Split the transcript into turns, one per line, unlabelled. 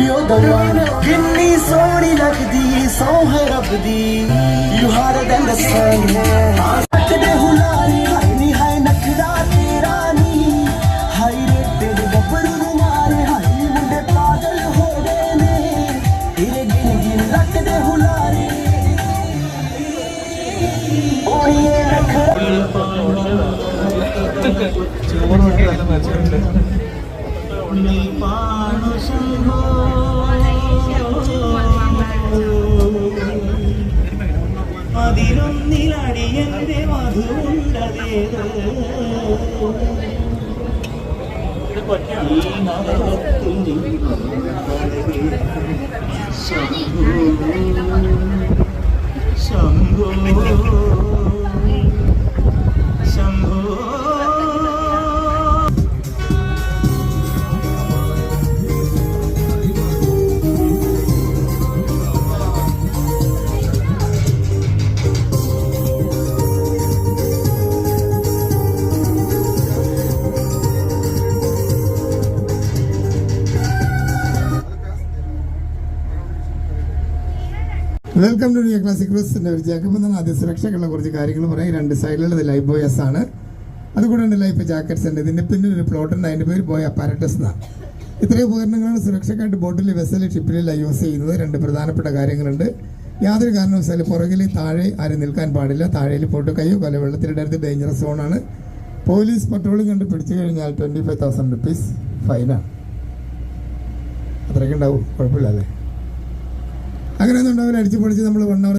किन्नी सोहनी लगदी सौ है रब दी you harder than the sun दे हुलारी हाय नी हाय नखरा तेरा नी हाय रे तेरे गब्बरू नू मारे हाय मुंडे पागल हो गए ने तेरे गिन गिन रख दे हुलारी ओ ये അതിലൊന്നിലടിയന്റെ മധുണ്ടതേത് ഈ നഗരത്തിൽ ശംഭോ ശംഭോ
welcome to new classic cruise. എൻ്റെ ഒരു ജാക്കബ് എന്നാണ്. ആദ്യം സുരക്ഷയ്ക്കുള്ള കുറച്ച് കാര്യങ്ങൾ പറയാം. 2 സൈഡിലുള്ളത് ലൈഫ് ബോയസ് ആണ്. അതുകൂടെ ഉണ്ട് ലൈഫ് ജാക്കറ്റ്സ് ഉണ്ട്. ഇതിൻ്റെ പിന്നിൽ ഒരു പ്ലോട്ട് ഉണ്ട്, അതിൻ്റെ പേര് ബോയ് അപ്പാരറ്റസ് എന്നാണ്. ഇത്രയും ഉപകരണങ്ങളാണ് സുരക്ഷയ്ക്കായിട്ട് ബോട്ടിൽ വെസൽ ഷിപ്പിലെല്ലാം യൂസ് ചെയ്യുന്നത്. 2 പ്രധാനപ്പെട്ട കാര്യങ്ങളുണ്ട്. യാതൊരു കാരണവശാലും പുറകിൽ താഴെ ആരും നിൽക്കാൻ പാടില്ല. താഴേൽ പോട്ട് കയ്യോ കൊല വെള്ളത്തിലിടരുത്, ഡേഞ്ചറസ് സോണാണ്. പോലീസ് പട്രോളിംഗ് കണ്ട് പിടിച്ചു കഴിഞ്ഞാൽ 25,000 rupees ഫൈനാണ്. അത്രയ്ക്ക് ഉണ്ടാവും, കുഴപ്പമില്ല അല്ലേ? അങ്ങനെയൊന്നും ഉണ്ടാവില്ല. അടിച്ചു പൊളിച്ച് നമ്മൾ 1 hour